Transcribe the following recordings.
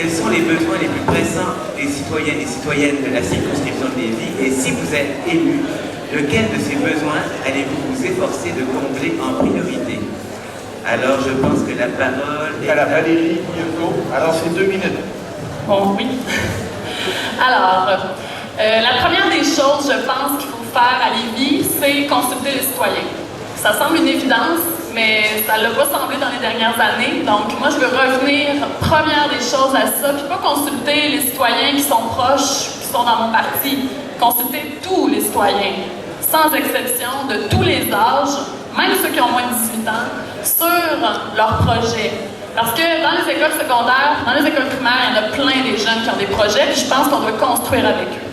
quels sont les besoins les plus pressants des citoyens et citoyennes de la circonscription de Lévis, et si vous êtes élu, lequel de ces besoins allez-vous vous efforcer de combler en priorité? Alors, je pense que la parole est à la Valérie Biotto. Alors, c'est 2 minutes. Bon, oui. Alors, la première des choses, je pense, qu'il faut faire à Lévis, c'est consulter les citoyens. Ça semble une évidence, mais ça ne l'a pas semblé dans les dernières années. Donc, moi, je veux revenir, première des choses, à ça, puis pas consulter les citoyens qui sont proches, qui sont dans mon parti. Consulter tous les citoyens, sans exception, de tous les âges, même ceux qui ont moins de 18 ans, sur leurs projets. Parce que dans les écoles secondaires, dans les écoles primaires, il y en a plein des jeunes qui ont des projets, puis je pense qu'on doit construire avec eux.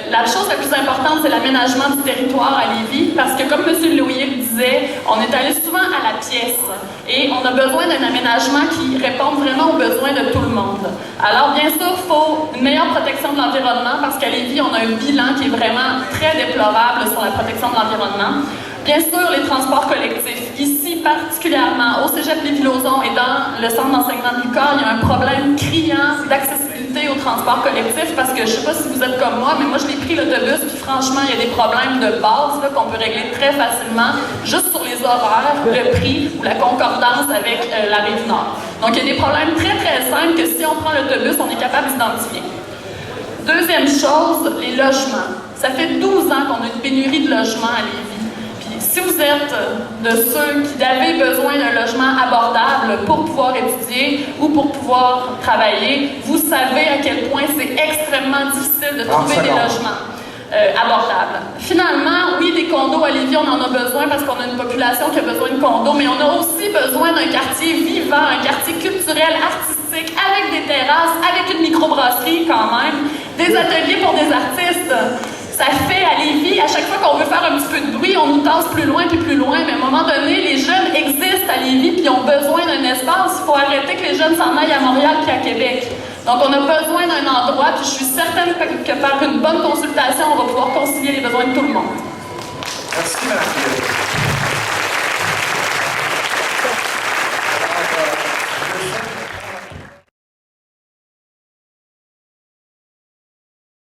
La chose la plus importante, c'est l'aménagement du territoire à Lévis, parce que comme M. Loyer le disait, on est allé souvent à la pièce et on a besoin d'un aménagement qui réponde vraiment aux besoins de tout le monde. Alors bien sûr, il faut une meilleure protection de l'environnement, parce qu'à Lévis, on a un bilan qui est vraiment très déplorable sur la protection de l'environnement. Bien sûr, les transports collectifs. Ici, particulièrement, au cégep Lévis-Lauzon et dans le centre d'enseignement de l'UQAM, il y a un problème criant d'accessibilité aux transports collectifs, parce que je ne sais pas si vous êtes comme moi, mais moi, je l'ai pris l'autobus, puis franchement, il y a des problèmes de base qu'on peut régler très facilement, juste sur les horaires, le prix ou la concordance avec la Rive-Nord. Donc, il y a des problèmes très, très simples que si on prend l'autobus, on est capable d'identifier. Deuxième chose, les logements. Ça fait 12 ans qu'on a une pénurie de logements à Lévis. Si vous êtes de ceux qui avaient besoin d'un logement abordable pour pouvoir étudier ou pour pouvoir travailler, vous savez à quel point c'est extrêmement difficile de trouver des logements abordables. Finalement, oui, des condos à Lévis, on en a besoin parce qu'on a une population qui a besoin de condos, mais on a aussi besoin d'un quartier vivant, un quartier culturel, artistique, avec des terrasses, avec une microbrasserie quand même, des ateliers pour des artistes. Ça fait à Lévis, à chaque fois qu'on veut faire un petit peu de bruit, on nous tasse plus loin, mais à un moment donné, les jeunes existent à Lévis puis ont besoin d'un espace. Il faut arrêter que les jeunes s'en aillent à Montréal puis à Québec. Donc, on a besoin d'un endroit, puis je suis certaine que par une bonne consultation, on va pouvoir concilier les besoins de tout le monde. Merci, Mme Pierre.